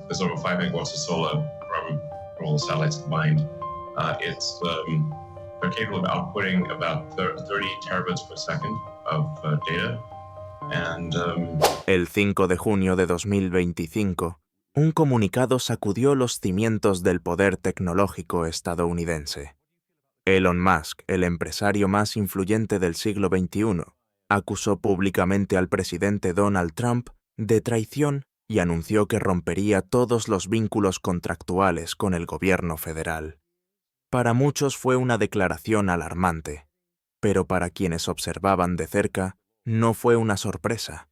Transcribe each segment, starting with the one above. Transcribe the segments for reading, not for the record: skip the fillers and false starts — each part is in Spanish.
There's over 5 megawatts of solar from all the satellites combined. They're capable of outputting about 30 terabytes per second of data. El 5 de junio de 2025, un comunicado sacudió los cimientos del poder tecnológico estadounidense. Elon Musk, el empresario más influyente del siglo XXI, acusó públicamente al presidente Donald Trump de traición y anunció que rompería todos los vínculos contractuales con el gobierno federal. Para muchos fue una declaración alarmante, pero para quienes observaban de cerca, no fue una sorpresa.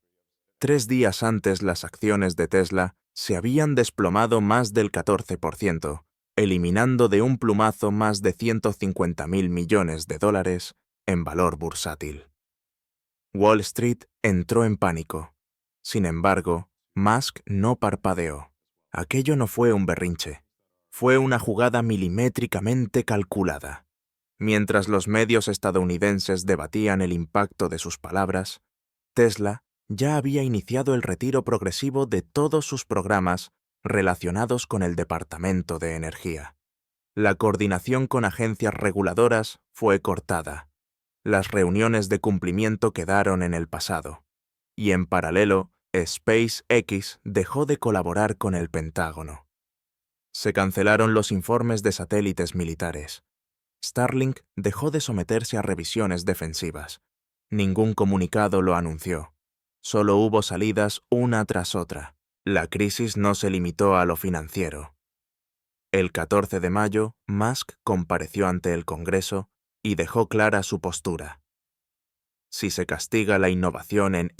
3 días antes las acciones de Tesla se habían desplomado más del 14%, eliminando de un plumazo más de $150.000 millones en valor bursátil. Wall Street entró en pánico. Sin embargo, Musk no parpadeó. Aquello no fue un berrinche. Fue una jugada milimétricamente calculada. Mientras los medios estadounidenses debatían el impacto de sus palabras, Tesla ya había iniciado el retiro progresivo de todos sus programas relacionados con el Departamento de Energía. La coordinación con agencias reguladoras fue cortada. Las reuniones de cumplimiento quedaron en el pasado. Y en paralelo, SpaceX dejó de colaborar con el Pentágono. Se cancelaron los informes de satélites militares. Starlink dejó de someterse a revisiones defensivas. Ningún comunicado lo anunció. Solo hubo salidas una tras otra. La crisis no se limitó a lo financiero. El 14 de mayo, Musk compareció ante el Congreso y dejó clara su postura. Si se castiga la innovación en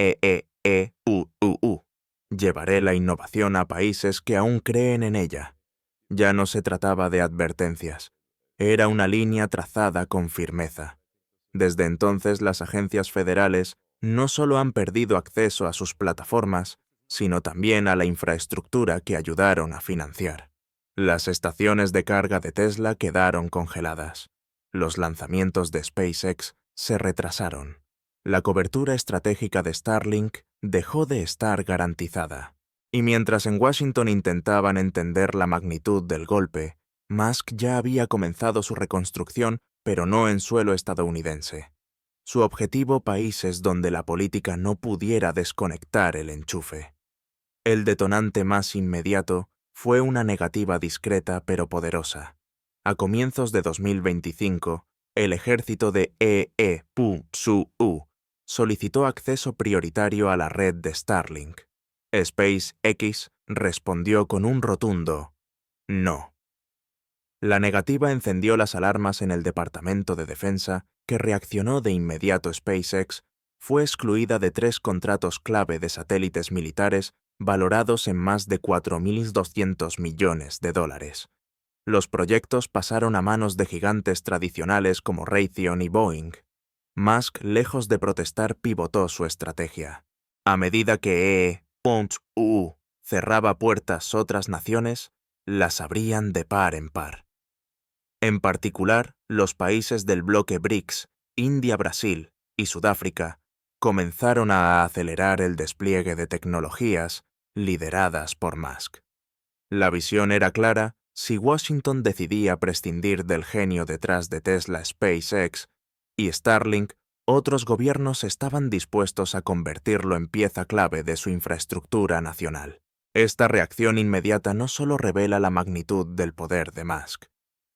llevaré la innovación a países que aún creen en ella. Ya no se trataba de advertencias. Era una línea trazada con firmeza. Desde entonces las agencias federales no solo han perdido acceso a sus plataformas, sino también a la infraestructura que ayudaron a financiar. Las estaciones de carga de Tesla quedaron congeladas. Los lanzamientos de SpaceX se retrasaron. La cobertura estratégica de Starlink dejó de estar garantizada. Y mientras en Washington intentaban entender la magnitud del golpe, Musk ya había comenzado su reconstrucción, pero no en suelo estadounidense. Su objetivo: países donde la política no pudiera desconectar el enchufe. El detonante más inmediato fue una negativa discreta pero poderosa. A comienzos de 2025, el ejército de EEPUSU solicitó acceso prioritario a la red de Starlink. SpaceX respondió con un rotundo no. La negativa encendió las alarmas en el Departamento de Defensa, que reaccionó de inmediato. SpaceX fue excluida de 3 contratos clave de satélites militares valorados en más de $4.200 millones. Los proyectos pasaron a manos de gigantes tradicionales como Raytheon y Boeing. Musk, lejos de protestar, pivotó su estrategia. A medida que EEPUSU cerraba puertas, otras naciones las abrían de par en par. En particular, los países del bloque BRICS, India, Brasil y Sudáfrica, comenzaron a acelerar el despliegue de tecnologías lideradas por Musk. La visión era clara: si Washington decidía prescindir del genio detrás de Tesla, SpaceX y Starlink, otros gobiernos estaban dispuestos a convertirlo en pieza clave de su infraestructura nacional. Esta reacción inmediata no solo revela la magnitud del poder de Musk,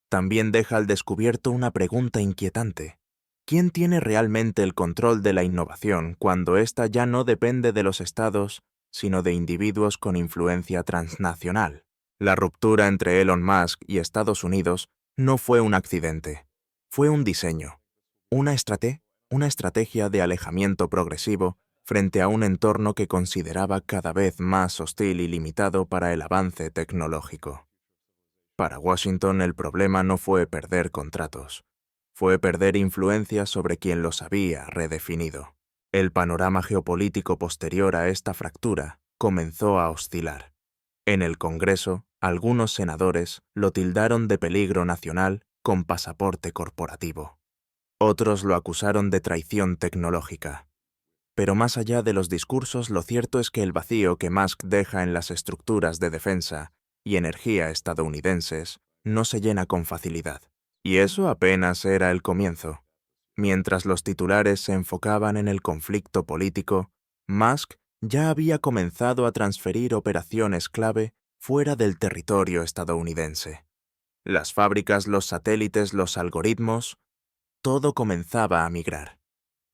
también deja al descubierto una pregunta inquietante. ¿Quién tiene realmente el control de la innovación cuando ésta ya no depende de los estados, sino de individuos con influencia transnacional? La ruptura entre Elon Musk y Estados Unidos no fue un accidente. Fue un diseño, una estrategia de alejamiento progresivo frente a un entorno que consideraba cada vez más hostil y limitado para el avance tecnológico. Para Washington, el problema no fue perder contratos, fue perder influencia sobre quien los había redefinido. El panorama geopolítico posterior a esta fractura comenzó a oscilar. En el Congreso, algunos senadores lo tildaron de peligro nacional con pasaporte corporativo. Otros lo acusaron de traición tecnológica. Pero más allá de los discursos, lo cierto es que el vacío que Musk deja en las estructuras de defensa y energía estadounidenses no se llena con facilidad. Y eso apenas era el comienzo. Mientras los titulares se enfocaban en el conflicto político, Musk ya había comenzado a transferir operaciones clave fuera del territorio estadounidense. Las fábricas, los satélites, los algoritmos, todo comenzaba a migrar.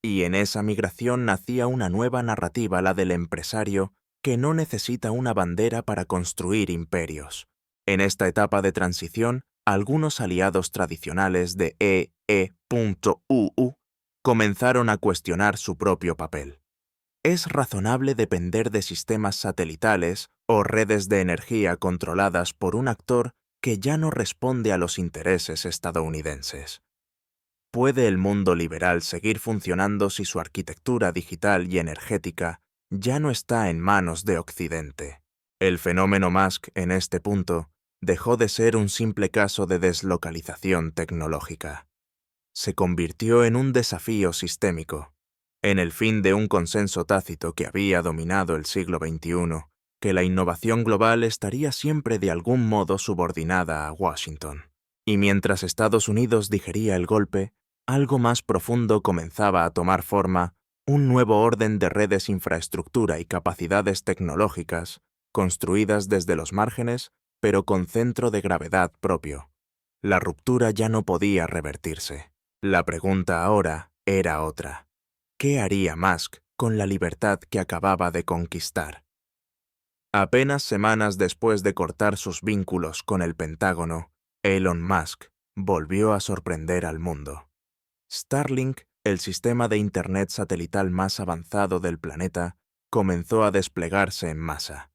Y en esa migración nacía una nueva narrativa, la del empresario, que no necesita una bandera para construir imperios. En esta etapa de transición, algunos aliados tradicionales de EE.UU comenzaron a cuestionar su propio papel. ¿Es razonable depender de sistemas satelitales o redes de energía controladas por un actor que ya no responde a los intereses estadounidenses? ¿Puede el mundo liberal seguir funcionando si su arquitectura digital y energética ya no está en manos de Occidente? El fenómeno Musk, en este punto, dejó de ser un simple caso de deslocalización tecnológica. Se convirtió en un desafío sistémico, en el fin de un consenso tácito que había dominado el siglo XXI, que la innovación global estaría siempre de algún modo subordinada a Washington. Y mientras Estados Unidos digería el golpe, algo más profundo comenzaba a tomar forma, un nuevo orden de redes, infraestructura y capacidades tecnológicas, construidas desde los márgenes, pero con centro de gravedad propio. La ruptura ya no podía revertirse. La pregunta ahora era otra. ¿Qué haría Musk con la libertad que acababa de conquistar? Apenas semanas después de cortar sus vínculos con el Pentágono, Elon Musk volvió a sorprender al mundo. Starlink, el sistema de Internet satelital más avanzado del planeta, comenzó a desplegarse en masa,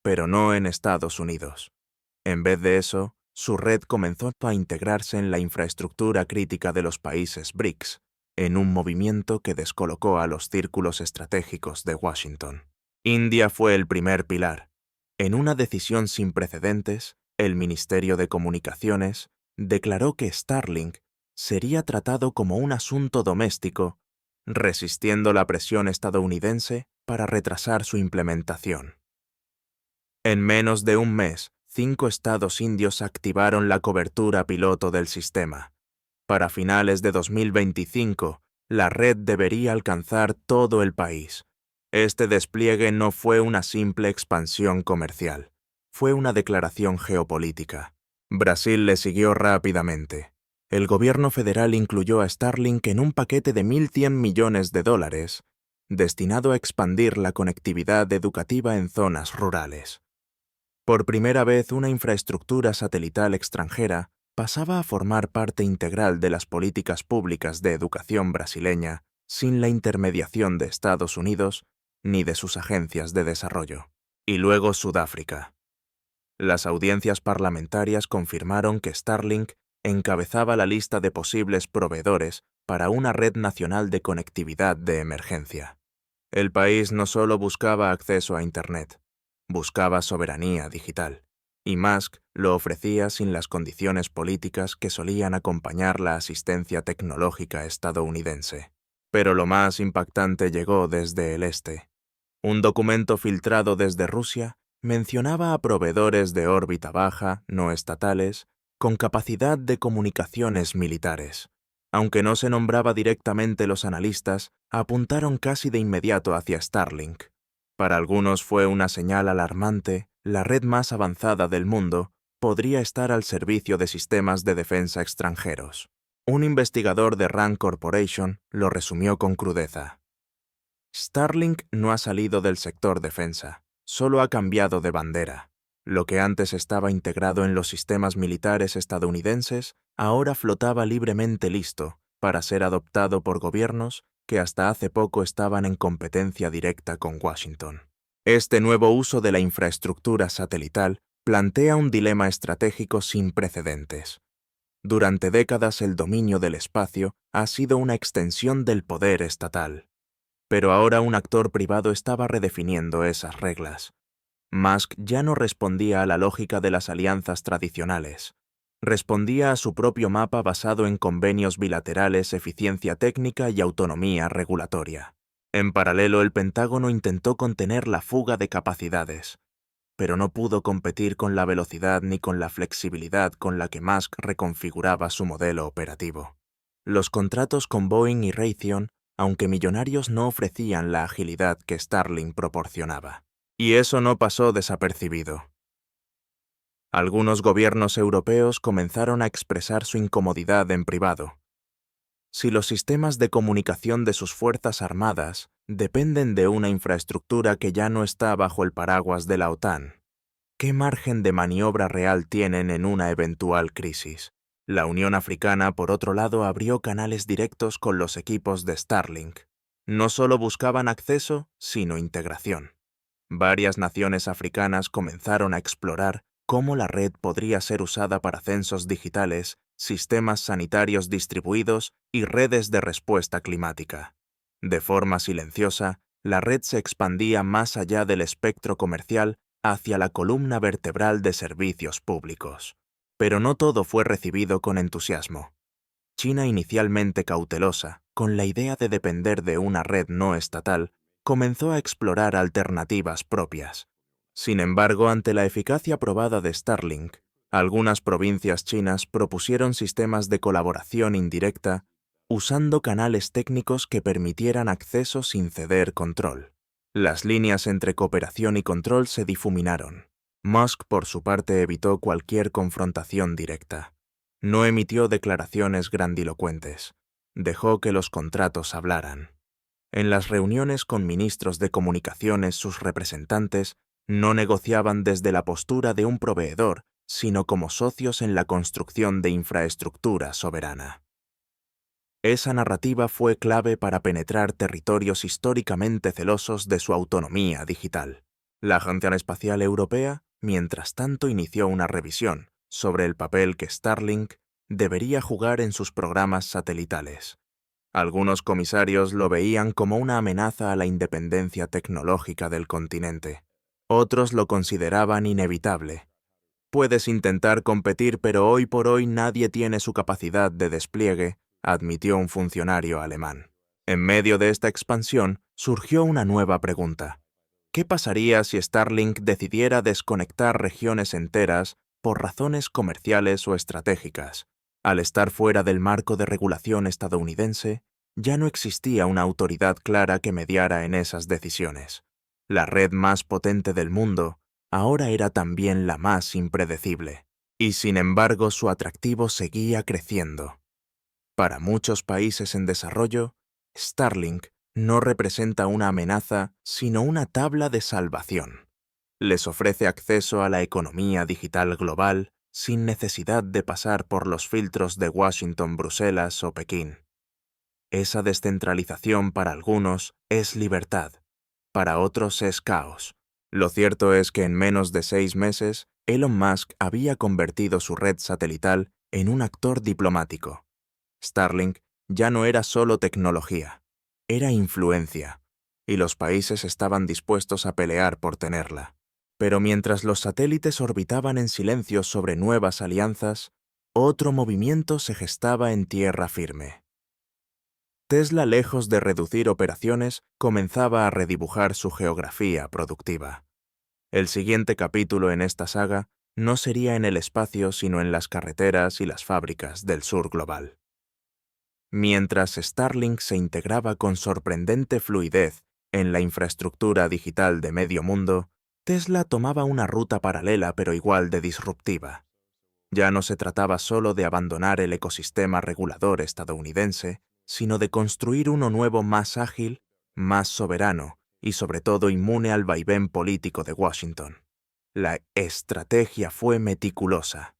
pero no en Estados Unidos. En vez de eso, su red comenzó a integrarse en la infraestructura crítica de los países BRICS, en un movimiento que descolocó a los círculos estratégicos de Washington. India fue el primer pilar. En una decisión sin precedentes, el Ministerio de Comunicaciones declaró que Starlink sería tratado como un asunto doméstico, resistiendo la presión estadounidense para retrasar su implementación. En menos de un mes, 5 estados indios activaron la cobertura piloto del sistema. Para finales de 2025, la red debería alcanzar todo el país. Este despliegue no fue una simple expansión comercial, fue una declaración geopolítica. Brasil le siguió rápidamente. El gobierno federal incluyó a Starlink en un paquete de $1.100 millones destinado a expandir la conectividad educativa en zonas rurales. Por primera vez, una infraestructura satelital extranjera pasaba a formar parte integral de las políticas públicas de educación brasileña, sin la intermediación de Estados Unidos ni de sus agencias de desarrollo. Y luego Sudáfrica. Las audiencias parlamentarias confirmaron que Starlink encabezaba la lista de posibles proveedores para una red nacional de conectividad de emergencia. El país no solo buscaba acceso a Internet, buscaba soberanía digital, y Musk lo ofrecía sin las condiciones políticas que solían acompañar la asistencia tecnológica estadounidense. Pero lo más impactante llegó desde el este. Un documento filtrado desde Rusia mencionaba a proveedores de órbita baja, no estatales, con capacidad de comunicaciones militares. Aunque no se nombraba directamente, los analistas apuntaron casi de inmediato hacia Starlink. Para algunos fue una señal alarmante: la red más avanzada del mundo podría estar al servicio de sistemas de defensa extranjeros. Un investigador de Rand Corporation lo resumió con crudeza. Starlink no ha salido del sector defensa, solo ha cambiado de bandera. Lo que antes estaba integrado en los sistemas militares estadounidenses ahora flotaba libremente listo para ser adoptado por gobiernos que hasta hace poco estaban en competencia directa con Washington. Este nuevo uso de la infraestructura satelital plantea un dilema estratégico sin precedentes. Durante décadas el dominio del espacio ha sido una extensión del poder estatal. Pero ahora un actor privado estaba redefiniendo esas reglas. Musk ya no respondía a la lógica de las alianzas tradicionales. Respondía a su propio mapa basado en convenios bilaterales, eficiencia técnica y autonomía regulatoria. En paralelo, el Pentágono intentó contener la fuga de capacidades, pero no pudo competir con la velocidad ni con la flexibilidad con la que Musk reconfiguraba su modelo operativo. Los contratos con Boeing y Raytheon, aunque millonarios, no ofrecían la agilidad que Starlink proporcionaba. Y eso no pasó desapercibido. Algunos gobiernos europeos comenzaron a expresar su incomodidad en privado. Si los sistemas de comunicación de sus fuerzas armadas dependen de una infraestructura que ya no está bajo el paraguas de la OTAN, ¿qué margen de maniobra real tienen en una eventual crisis? La Unión Africana, por otro lado, abrió canales directos con los equipos de Starlink. No solo buscaban acceso, sino integración. Varias naciones africanas comenzaron a explorar cómo la red podría ser usada para censos digitales, sistemas sanitarios distribuidos y redes de respuesta climática. De forma silenciosa, la red se expandía más allá del espectro comercial hacia la columna vertebral de servicios públicos. Pero no todo fue recibido con entusiasmo. China, inicialmente cautelosa, con la idea de depender de una red no estatal, comenzó a explorar alternativas propias. Sin embargo, ante la eficacia probada de Starlink, algunas provincias chinas propusieron sistemas de colaboración indirecta usando canales técnicos que permitieran acceso sin ceder control. Las líneas entre cooperación y control se difuminaron. Musk, por su parte, evitó cualquier confrontación directa. No emitió declaraciones grandilocuentes. Dejó que los contratos hablaran. En las reuniones con ministros de comunicaciones, sus representantes no negociaban desde la postura de un proveedor, sino como socios en la construcción de infraestructura soberana. Esa narrativa fue clave para penetrar territorios históricamente celosos de su autonomía digital. La Agencia Espacial Europea, mientras tanto, inició una revisión sobre el papel que Starlink debería jugar en sus programas satelitales. Algunos comisarios lo veían como una amenaza a la independencia tecnológica del continente. Otros lo consideraban inevitable. Puedes intentar competir, pero hoy por hoy nadie tiene su capacidad de despliegue, admitió un funcionario alemán. En medio de esta expansión, surgió una nueva pregunta. ¿Qué pasaría si Starlink decidiera desconectar regiones enteras por razones comerciales o estratégicas? Al estar fuera del marco de regulación estadounidense, ya no existía una autoridad clara que mediara en esas decisiones. La red más potente del mundo ahora era también la más impredecible, y sin embargo su atractivo seguía creciendo. Para muchos países en desarrollo, Starlink no representa una amenaza, sino una tabla de salvación. Les ofrece acceso a la economía digital global sin necesidad de pasar por los filtros de Washington, Bruselas o Pekín. Esa descentralización para algunos es libertad, para otros es caos. Lo cierto es que en menos de 6 meses, Elon Musk había convertido su red satelital en un actor diplomático. Starlink ya no era solo tecnología, era influencia, y los países estaban dispuestos a pelear por tenerla. Pero mientras los satélites orbitaban en silencio sobre nuevas alianzas, otro movimiento se gestaba en tierra firme. Tesla, lejos de reducir operaciones, comenzaba a redibujar su geografía productiva. El siguiente capítulo en esta saga no sería en el espacio, sino en las carreteras y las fábricas del sur global. Mientras Starlink se integraba con sorprendente fluidez en la infraestructura digital de medio mundo, Tesla tomaba una ruta paralela pero igual de disruptiva. Ya no se trataba solo de abandonar el ecosistema regulador estadounidense, sino de construir uno nuevo más ágil, más soberano y sobre todo inmune al vaivén político de Washington. La estrategia fue meticulosa.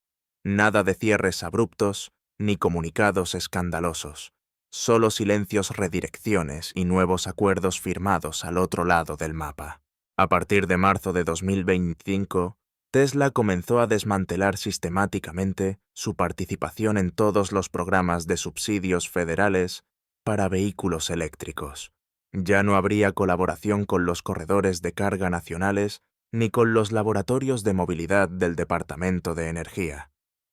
Nada de cierres abruptos ni comunicados escandalosos, solo silencios, redirecciones y nuevos acuerdos firmados al otro lado del mapa. A partir de marzo de 2025, Tesla comenzó a desmantelar sistemáticamente su participación en todos los programas de subsidios federales para vehículos eléctricos. Ya no habría colaboración con los corredores de carga nacionales ni con los laboratorios de movilidad del Departamento de Energía.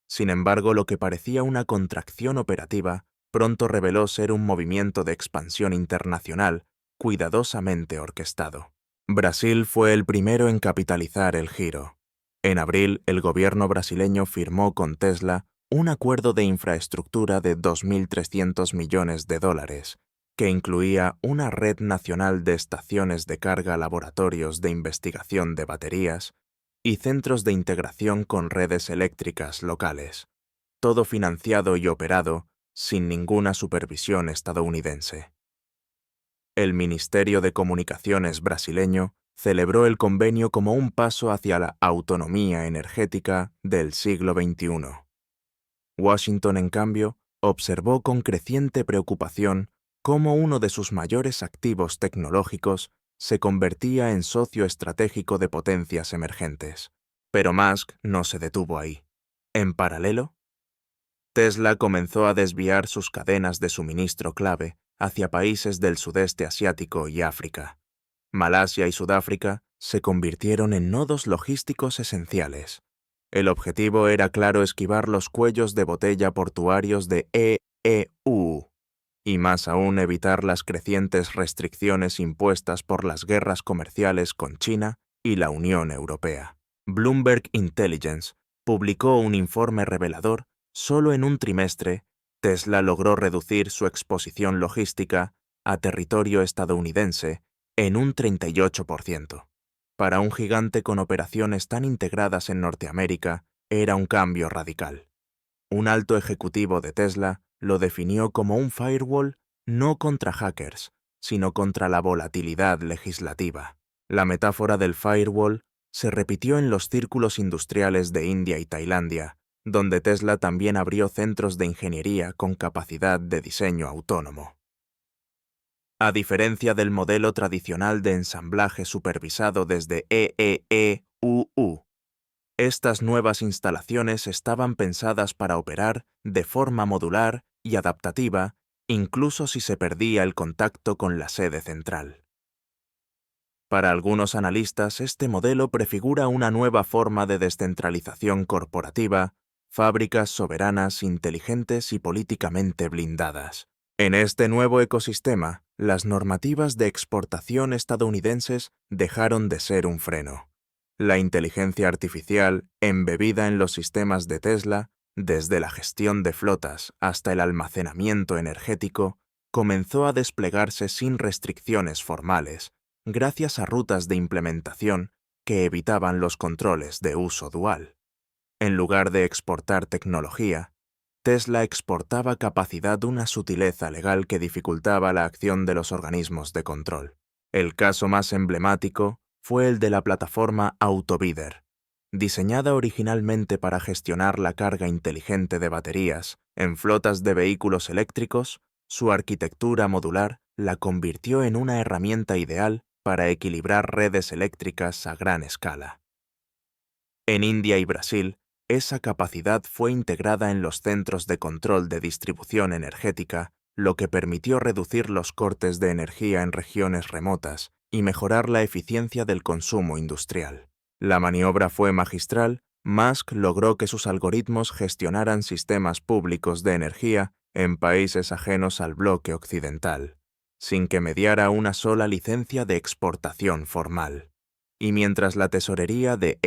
Sin embargo, lo que parecía una contracción operativa pronto reveló ser un movimiento de expansión internacional cuidadosamente orquestado. Brasil fue el primero en capitalizar el giro. En abril, el gobierno brasileño firmó con Tesla un acuerdo de infraestructura de $2.300 millones, que incluía una red nacional de estaciones de carga, laboratorios de investigación de baterías y centros de integración con redes eléctricas locales, todo financiado y operado sin ninguna supervisión estadounidense. El Ministerio de Comunicaciones brasileño celebró el convenio como un paso hacia la autonomía energética del siglo XXI. Washington, en cambio, observó con creciente preocupación cómo uno de sus mayores activos tecnológicos se convertía en socio estratégico de potencias emergentes. Pero Musk no se detuvo ahí. En paralelo, Tesla comenzó a desviar sus cadenas de suministro clave hacia países del sudeste asiático y África. Malasia y Sudáfrica se convirtieron en nodos logísticos esenciales. El objetivo era claro: esquivar los cuellos de botella portuarios de EU, y más aún evitar las crecientes restricciones impuestas por las guerras comerciales con China y la Unión Europea. Bloomberg Intelligence publicó un informe revelador: solo en un trimestre, Tesla logró reducir su exposición logística a territorio estadounidense en un 38%. Para un gigante con operaciones tan integradas en Norteamérica, era un cambio radical. Un alto ejecutivo de Tesla lo definió como un firewall no contra hackers, sino contra la volatilidad legislativa. La metáfora del firewall se repitió en los círculos industriales de India y Tailandia, donde Tesla también abrió centros de ingeniería con capacidad de diseño autónomo. A diferencia del modelo tradicional de ensamblaje supervisado desde EEEUU, estas nuevas instalaciones estaban pensadas para operar de forma modular y adaptativa, incluso si se perdía el contacto con la sede central. Para algunos analistas, este modelo prefigura una nueva forma de descentralización corporativa, fábricas soberanas, inteligentes y políticamente blindadas. En este nuevo ecosistema, las normativas de exportación estadounidenses dejaron de ser un freno. La inteligencia artificial, embebida en los sistemas de Tesla, desde la gestión de flotas hasta el almacenamiento energético, comenzó a desplegarse sin restricciones formales, gracias a rutas de implementación que evitaban los controles de uso dual. En lugar de exportar tecnología, Tesla exportaba capacidad de una sutileza legal que dificultaba la acción de los organismos de control. El caso más emblemático fue el de la plataforma Autobidder. Diseñada originalmente para gestionar la carga inteligente de baterías en flotas de vehículos eléctricos, su arquitectura modular la convirtió en una herramienta ideal para equilibrar redes eléctricas a gran escala. En India y Brasil, esa capacidad fue integrada en los centros de control de distribución energética, lo que permitió reducir los cortes de energía en regiones remotas y mejorar la eficiencia del consumo industrial. La maniobra fue magistral. Musk logró que sus algoritmos gestionaran sistemas públicos de energía en países ajenos al bloque occidental, sin que mediara una sola licencia de exportación formal. Y mientras la tesorería de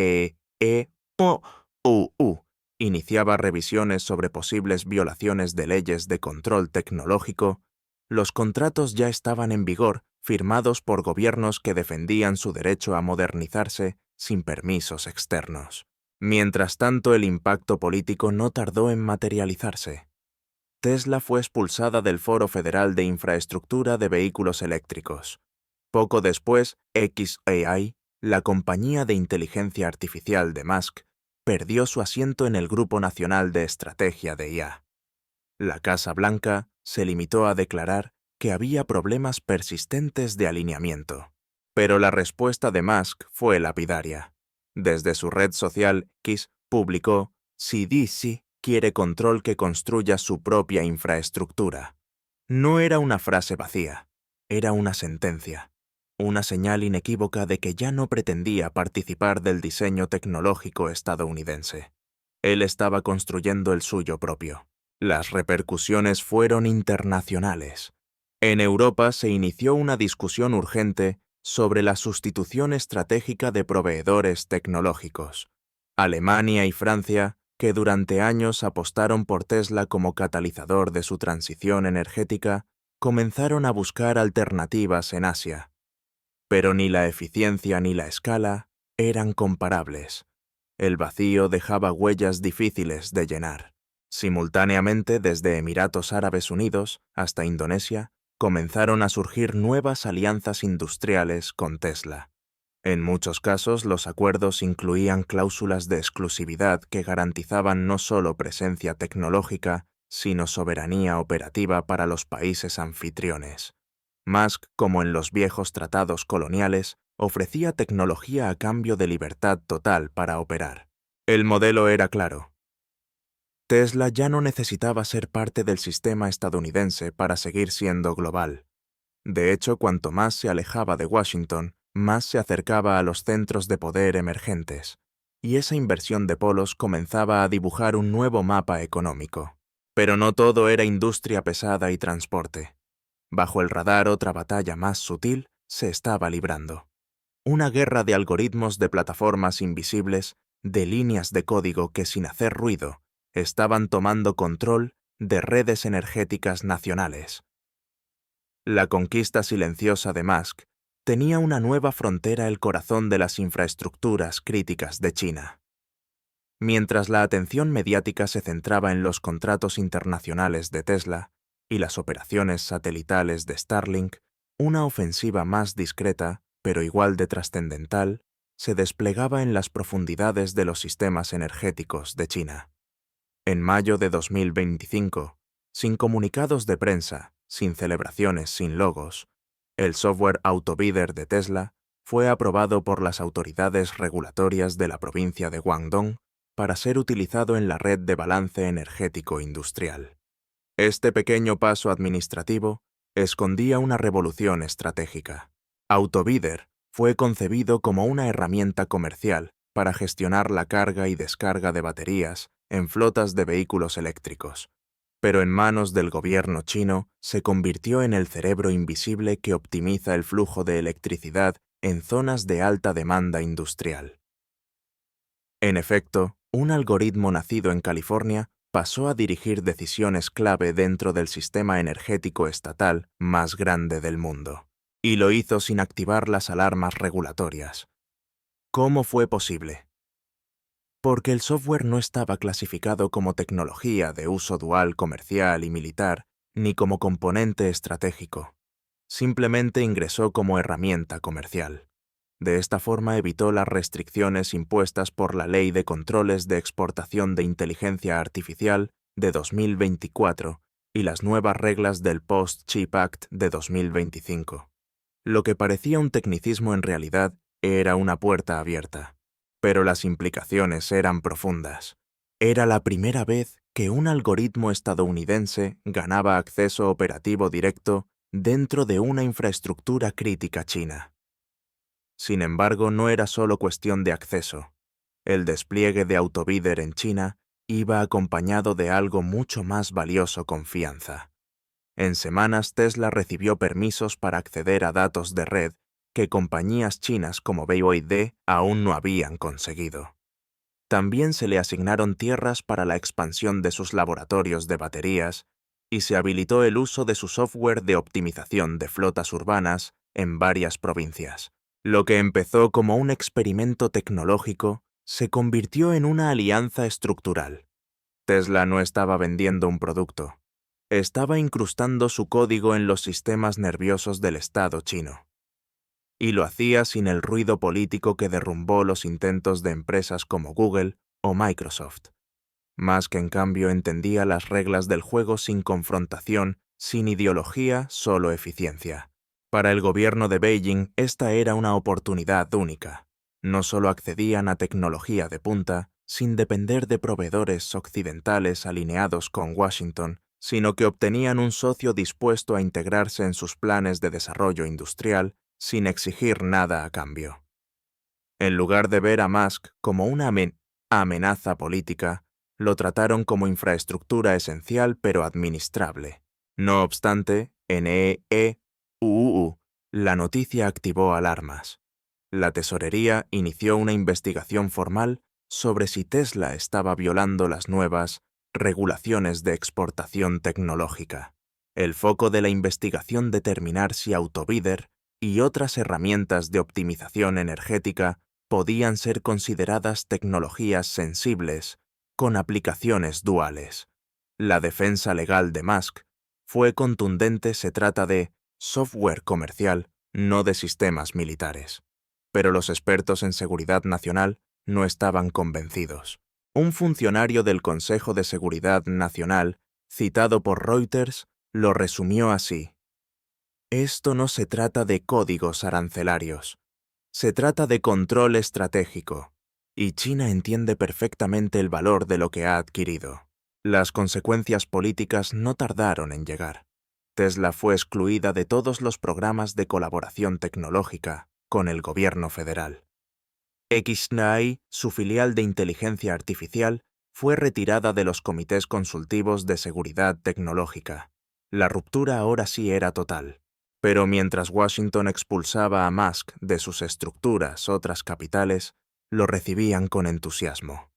EEOUU iniciaba revisiones sobre posibles violaciones de leyes de control tecnológico, los contratos ya estaban en vigor, firmados por gobiernos que defendían su derecho a modernizarse sin permisos externos. Mientras tanto, el impacto político no tardó en materializarse. Tesla fue expulsada del Foro Federal de Infraestructura de Vehículos Eléctricos. Poco después, xAI, la compañía de inteligencia artificial de Musk, perdió su asiento en el Grupo Nacional de Estrategia de IA. La Casa Blanca se limitó a declarar que había problemas persistentes de alineamiento. Pero la respuesta de Musk fue lapidaria. Desde su red social X publicó: "CDC quiere control que construya su propia infraestructura". No era una frase vacía, era una sentencia, una señal inequívoca de que ya no pretendía participar del diseño tecnológico estadounidense. Él estaba construyendo el suyo propio. Las repercusiones fueron internacionales. En Europa se inició una discusión urgente sobre la sustitución estratégica de proveedores tecnológicos. Alemania y Francia, que durante años apostaron por Tesla como catalizador de su transición energética, comenzaron a buscar alternativas en Asia. Pero ni la eficiencia ni la escala eran comparables. El vacío dejaba huellas difíciles de llenar. Simultáneamente, desde Emiratos Árabes Unidos hasta Indonesia, comenzaron a surgir nuevas alianzas industriales con Tesla. En muchos casos, los acuerdos incluían cláusulas de exclusividad que garantizaban no solo presencia tecnológica, sino soberanía operativa para los países anfitriones. Musk, como en los viejos tratados coloniales, ofrecía tecnología a cambio de libertad total para operar. El modelo era claro. Tesla ya no necesitaba ser parte del sistema estadounidense para seguir siendo global. De hecho, cuanto más se alejaba de Washington, más se acercaba a los centros de poder emergentes, y esa inversión de polos comenzaba a dibujar un nuevo mapa económico. Pero no todo era industria pesada y transporte. Bajo el radar, otra batalla más sutil se estaba librando. Una guerra de algoritmos de plataformas invisibles, de líneas de código que sin hacer ruido estaban tomando control de redes energéticas nacionales. La conquista silenciosa de Musk tenía una nueva frontera, el corazón de las infraestructuras críticas de China. Mientras la atención mediática se centraba en los contratos internacionales de Tesla y las operaciones satelitales de Starlink, una ofensiva más discreta, pero igual de trascendental, se desplegaba en las profundidades de los sistemas energéticos de China. En mayo de 2025, sin comunicados de prensa, sin celebraciones, sin logos, el software AutoBidder de Tesla fue aprobado por las autoridades regulatorias de la provincia de Guangdong para ser utilizado en la red de balance energético industrial. Este pequeño paso administrativo escondía una revolución estratégica. AutoBidder fue concebido como una herramienta comercial para gestionar la carga y descarga de baterías en flotas de vehículos eléctricos, pero en manos del gobierno chino se convirtió en el cerebro invisible que optimiza el flujo de electricidad en zonas de alta demanda industrial. En efecto, un algoritmo nacido en California pasó a dirigir decisiones clave dentro del sistema energético estatal más grande del mundo, y lo hizo sin activar las alarmas regulatorias. ¿Cómo fue posible? Porque el software no estaba clasificado como tecnología de uso dual comercial y militar, ni como componente estratégico. Simplemente ingresó como herramienta comercial. De esta forma evitó las restricciones impuestas por la Ley de Controles de Exportación de Inteligencia Artificial de 2024 y las nuevas reglas del Post-Chip Act de 2025. Lo que parecía un tecnicismo en realidad era una puerta abierta. Pero las implicaciones eran profundas. Era la primera vez que un algoritmo estadounidense ganaba acceso operativo directo dentro de una infraestructura crítica china. Sin embargo, no era solo cuestión de acceso. El despliegue de AutoBidder en China iba acompañado de algo mucho más valioso: confianza. En semanas, Tesla recibió permisos para acceder a datos de red que compañías chinas como BYD aún no habían conseguido. También se le asignaron tierras para la expansión de sus laboratorios de baterías y se habilitó el uso de su software de optimización de flotas urbanas en varias provincias. Lo que empezó como un experimento tecnológico se convirtió en una alianza estructural. Tesla no estaba vendiendo un producto, estaba incrustando su código en los sistemas nerviosos del Estado chino. Y lo hacía sin el ruido político que derrumbó los intentos de empresas como Google o Microsoft. Musk, en cambio, entendía las reglas del juego sin confrontación, sin ideología, solo eficiencia. Para el gobierno de Beijing, esta era una oportunidad única. No solo accedían a tecnología de punta, sin depender de proveedores occidentales alineados con Washington, sino que obtenían un socio dispuesto a integrarse en sus planes de desarrollo industrial sin exigir nada a cambio. En lugar de ver a Musk como una amenaza política, lo trataron como infraestructura esencial pero administrable. No obstante, NEEUU, la noticia activó alarmas. La tesorería inició una investigación formal sobre si Tesla estaba violando las nuevas regulaciones de exportación tecnológica. El foco de la investigación determinar si Autobidder y otras herramientas de optimización energética podían ser consideradas tecnologías sensibles con aplicaciones duales. La defensa legal de Musk fue contundente: se trata de software comercial, no de sistemas militares. Pero los expertos en seguridad nacional no estaban convencidos. Un funcionario del Consejo de Seguridad Nacional, citado por Reuters, lo resumió así: esto no se trata de códigos arancelarios, se trata de control estratégico, y China entiende perfectamente el valor de lo que ha adquirido. Las consecuencias políticas no tardaron en llegar. Tesla fue excluida de todos los programas de colaboración tecnológica con el gobierno federal. XNAI, su filial de inteligencia artificial, fue retirada de los comités consultivos de seguridad tecnológica. La ruptura ahora sí era total. Pero mientras Washington expulsaba a Musk de sus estructuras, otras capitales lo recibían con entusiasmo.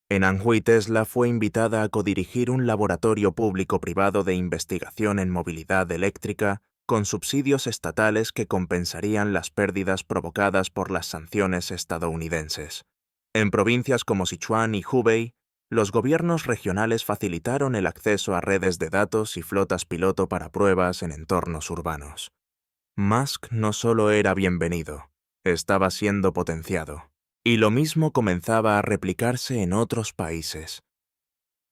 En Anhui, Tesla fue invitada a codirigir un laboratorio público-privado de investigación en movilidad eléctrica con subsidios estatales que compensarían las pérdidas provocadas por las sanciones estadounidenses. En provincias como Sichuan y Hubei, los gobiernos regionales facilitaron el acceso a redes de datos y flotas piloto para pruebas en entornos urbanos. Musk no solo era bienvenido, estaba siendo potenciado. Y lo mismo comenzaba a replicarse en otros países.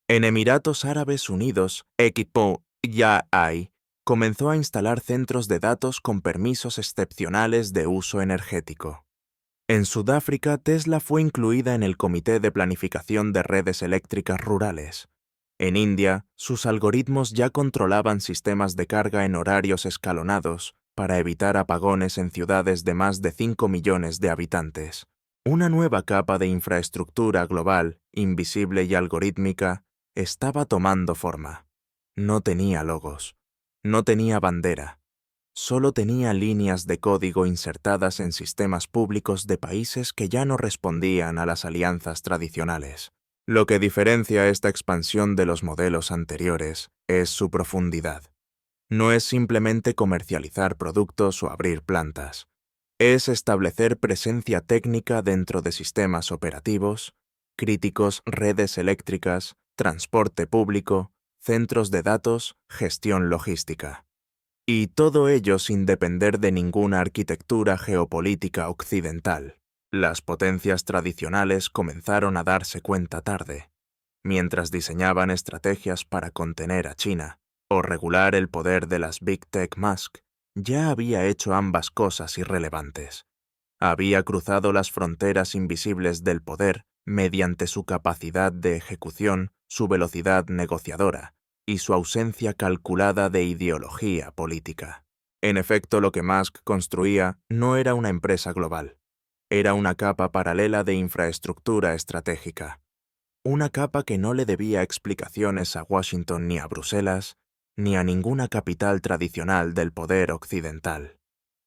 En Emiratos Árabes Unidos, XPO-YAI comenzó a instalar centros de datos con permisos excepcionales de uso energético. En Sudáfrica, Tesla fue incluida en el Comité de Planificación de Redes Eléctricas Rurales. En India, sus algoritmos ya controlaban sistemas de carga en horarios escalonados para evitar apagones en ciudades de más de 5 millones de habitantes. Una nueva capa de infraestructura global, invisible y algorítmica, estaba tomando forma. No tenía logos, no tenía bandera, solo tenía líneas de código insertadas en sistemas públicos de países que ya no respondían a las alianzas tradicionales. Lo que diferencia esta expansión de los modelos anteriores es su profundidad. No es simplemente comercializar productos o abrir plantas. Es establecer presencia técnica dentro de sistemas operativos, críticos, redes eléctricas, transporte público, centros de datos, gestión logística. Y todo ello sin depender de ninguna arquitectura geopolítica occidental. Las potencias tradicionales comenzaron a darse cuenta tarde, mientras diseñaban estrategias para contener a China o regular el poder de las Big Tech. Musk ya había hecho ambas cosas irrelevantes. Había cruzado las fronteras invisibles del poder mediante su capacidad de ejecución, su velocidad negociadora y su ausencia calculada de ideología política. En efecto, lo que Musk construía no era una empresa global. Era una capa paralela de infraestructura estratégica. Una capa que no le debía explicaciones a Washington ni a Bruselas, ni a ninguna capital tradicional del poder occidental.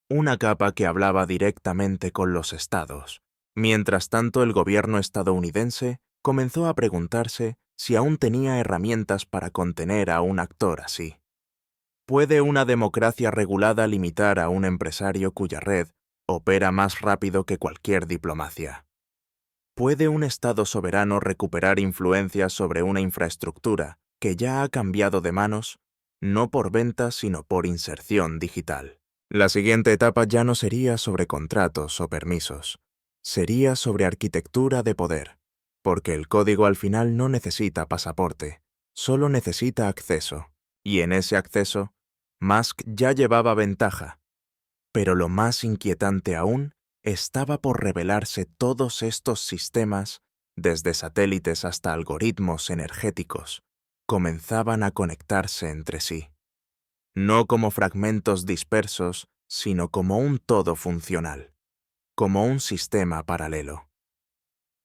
Una capa que hablaba directamente con los estados. Mientras tanto, el gobierno estadounidense comenzó a preguntarse si aún tenía herramientas para contener a un actor así. ¿Puede una democracia regulada limitar a un empresario cuya red opera más rápido que cualquier diplomacia? ¿Puede un Estado soberano recuperar influencia sobre una infraestructura que ya ha cambiado de manos, no por venta sino por inserción digital? La siguiente etapa ya no sería sobre contratos o permisos, sería sobre arquitectura de poder, porque el código al final no necesita pasaporte, solo necesita acceso, y en ese acceso, Musk ya llevaba ventaja. Pero lo más inquietante aún, estaba por revelarse: todos estos sistemas, desde satélites hasta algoritmos energéticos, comenzaban a conectarse entre sí. No como fragmentos dispersos, sino como un todo funcional, como un sistema paralelo.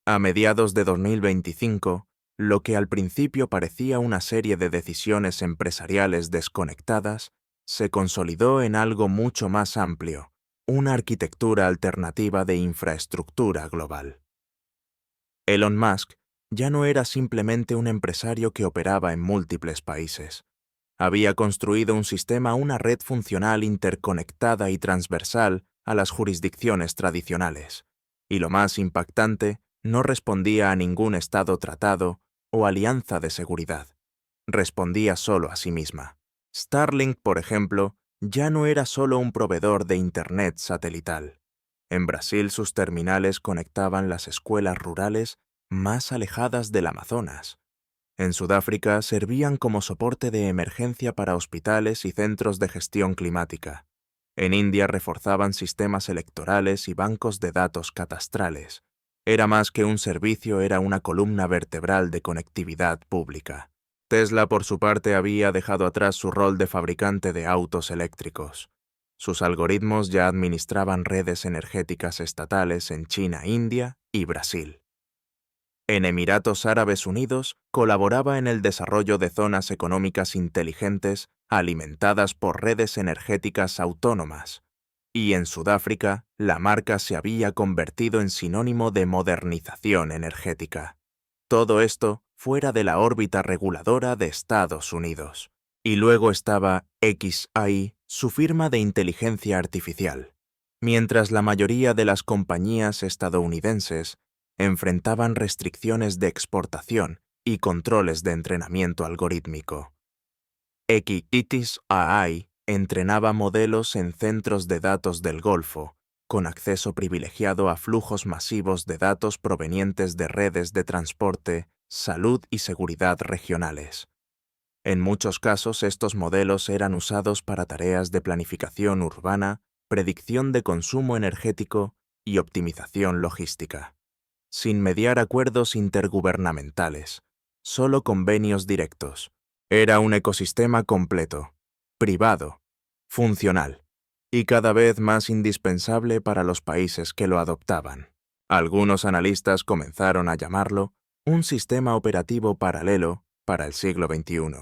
A mediados de 2025, Lo que al principio parecía una serie de decisiones empresariales desconectadas, se consolidó en algo mucho más amplio, una arquitectura alternativa de infraestructura global. Elon Musk ya no era simplemente un empresario que operaba en múltiples países. Había construido un sistema, una red funcional interconectada y transversal a las jurisdicciones tradicionales. Y lo más impactante, no respondía a ningún estado tratado o alianza de seguridad. Respondía solo a sí misma. Starlink, por ejemplo, ya no era solo un proveedor de Internet satelital. En Brasil sus terminales conectaban las escuelas rurales más alejadas del Amazonas. En Sudáfrica servían como soporte de emergencia para hospitales y centros de gestión climática. En India reforzaban sistemas electorales y bancos de datos catastrales. Era más que un servicio, era una columna vertebral de conectividad pública. Tesla, por su parte, había dejado atrás su rol de fabricante de autos eléctricos. Sus algoritmos ya administraban redes energéticas estatales en China, India y Brasil. En Emiratos Árabes Unidos colaboraba en el desarrollo de zonas económicas inteligentes alimentadas por redes energéticas autónomas. Y en Sudáfrica, la marca se había convertido en sinónimo de modernización energética. Todo esto fuera de la órbita reguladora de Estados Unidos. Y luego estaba xAI, su firma de inteligencia artificial. Mientras la mayoría de las compañías estadounidenses enfrentaban restricciones de exportación y controles de entrenamiento algorítmico. xAI entrenaba modelos en centros de datos del Golfo, con acceso privilegiado a flujos masivos de datos provenientes de redes de transporte, salud y seguridad regionales. En muchos casos estos modelos eran usados para tareas de planificación urbana, predicción de consumo energético y optimización logística. Sin mediar acuerdos intergubernamentales, solo convenios directos. Era un ecosistema completo, privado, funcional, y cada vez más indispensable para los países que lo adoptaban. Algunos analistas comenzaron a llamarlo un sistema operativo paralelo para el siglo XXI.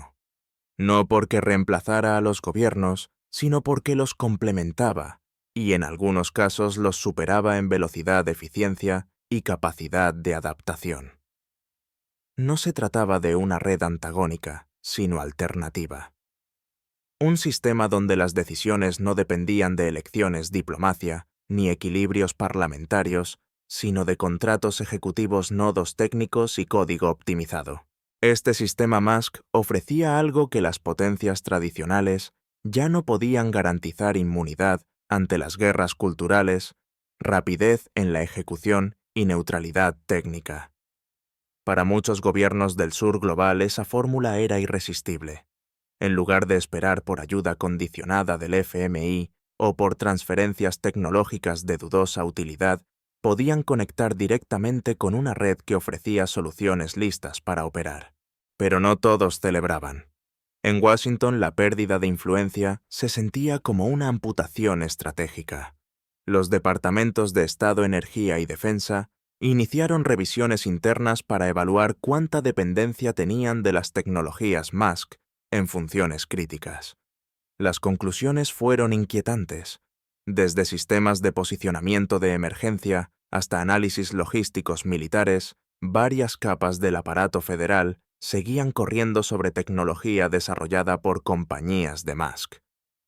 No porque reemplazara a los gobiernos, sino porque los complementaba y en algunos casos los superaba en velocidad, eficiencia y capacidad de adaptación. No se trataba de una red antagónica, sino alternativa. Un sistema donde las decisiones no dependían de elecciones, diplomacia, ni equilibrios parlamentarios, sino de contratos ejecutivos, nodos técnicos y código optimizado. Este sistema Musk ofrecía algo que las potencias tradicionales ya no podían garantizar: inmunidad ante las guerras culturales, rapidez en la ejecución y neutralidad técnica. Para muchos gobiernos del sur global esa fórmula era irresistible. En lugar de esperar por ayuda condicionada del FMI o por transferencias tecnológicas de dudosa utilidad, podían conectar directamente con una red que ofrecía soluciones listas para operar. Pero no todos celebraban. En Washington la pérdida de influencia se sentía como una amputación estratégica. Los departamentos de Estado, Energía y Defensa iniciaron revisiones internas para evaluar cuánta dependencia tenían de las tecnologías Musk en funciones críticas. Las conclusiones fueron inquietantes. Desde sistemas de posicionamiento de emergencia hasta análisis logísticos militares, varias capas del aparato federal seguían corriendo sobre tecnología desarrollada por compañías de Musk.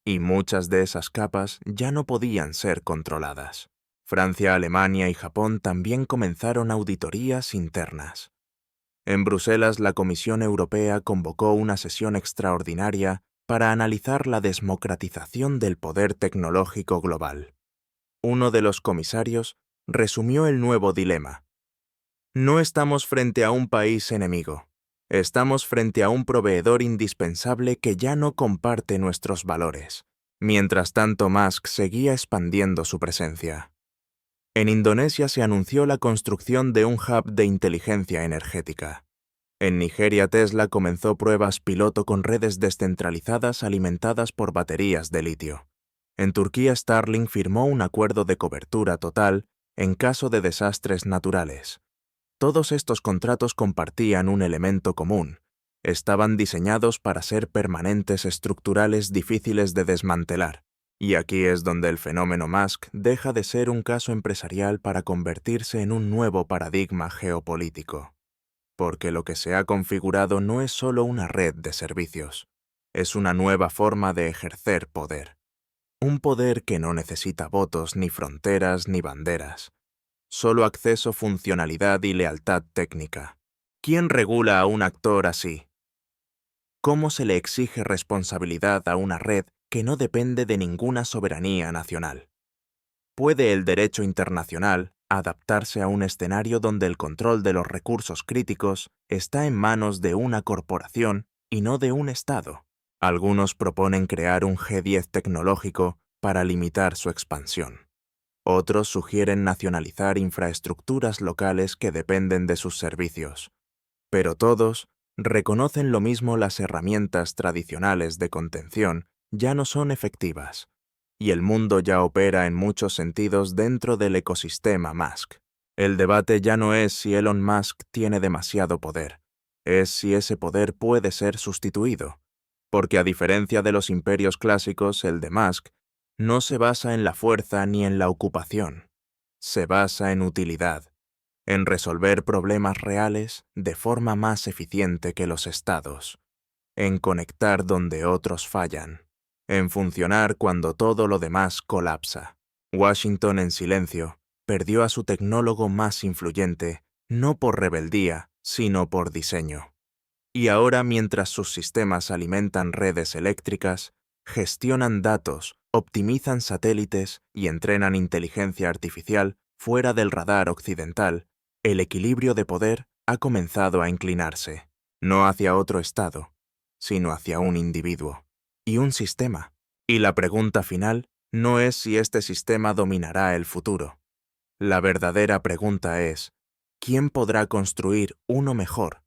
Y muchas de esas capas ya no podían ser controladas. Francia, Alemania y Japón también comenzaron auditorías internas. En Bruselas, la Comisión Europea convocó una sesión extraordinaria para analizar la democratización del poder tecnológico global. Uno de los comisarios resumió el nuevo dilema. No estamos frente a un país enemigo. Estamos frente a un proveedor indispensable que ya no comparte nuestros valores. Mientras tanto, Musk seguía expandiendo su presencia. En Indonesia se anunció la construcción de un hub de inteligencia energética. En Nigeria, Tesla comenzó pruebas piloto con redes descentralizadas alimentadas por baterías de litio. En Turquía, Starlink firmó un acuerdo de cobertura total en caso de desastres naturales. Todos estos contratos compartían un elemento común. Estaban diseñados para ser permanentes estructurales difíciles de desmantelar. Y aquí es donde el fenómeno Musk deja de ser un caso empresarial para convertirse en un nuevo paradigma geopolítico. Porque lo que se ha configurado no es solo una red de servicios, es una nueva forma de ejercer poder. Un poder que no necesita votos, ni fronteras, ni banderas. Solo acceso, funcionalidad y lealtad técnica. ¿Quién regula a un actor así? ¿Cómo se le exige responsabilidad a una red que no depende de ninguna soberanía nacional? ¿Puede el derecho internacional adaptarse a un escenario donde el control de los recursos críticos está en manos de una corporación y no de un Estado? Algunos proponen crear un G10 tecnológico para limitar su expansión. Otros sugieren nacionalizar infraestructuras locales que dependen de sus servicios. Pero todos reconocen lo mismo: las herramientas tradicionales de contención ya no son efectivas, y el mundo ya opera en muchos sentidos dentro del ecosistema Musk. El debate ya no es si Elon Musk tiene demasiado poder, es si ese poder puede ser sustituido, porque a diferencia de los imperios clásicos, el de Musk no se basa en la fuerza ni en la ocupación, se basa en utilidad, en resolver problemas reales de forma más eficiente que los estados, en conectar donde otros fallan, en funcionar cuando todo lo demás colapsa. Washington, en silencio, perdió a su tecnólogo más influyente, no por rebeldía, sino por diseño. Y ahora, mientras sus sistemas alimentan redes eléctricas, gestionan datos, optimizan satélites y entrenan inteligencia artificial fuera del radar occidental, el equilibrio de poder ha comenzado a inclinarse, no hacia otro estado, sino hacia un individuo y un sistema. Y la pregunta final no es si este sistema dominará el futuro. La verdadera pregunta es: ¿quién podrá construir uno mejor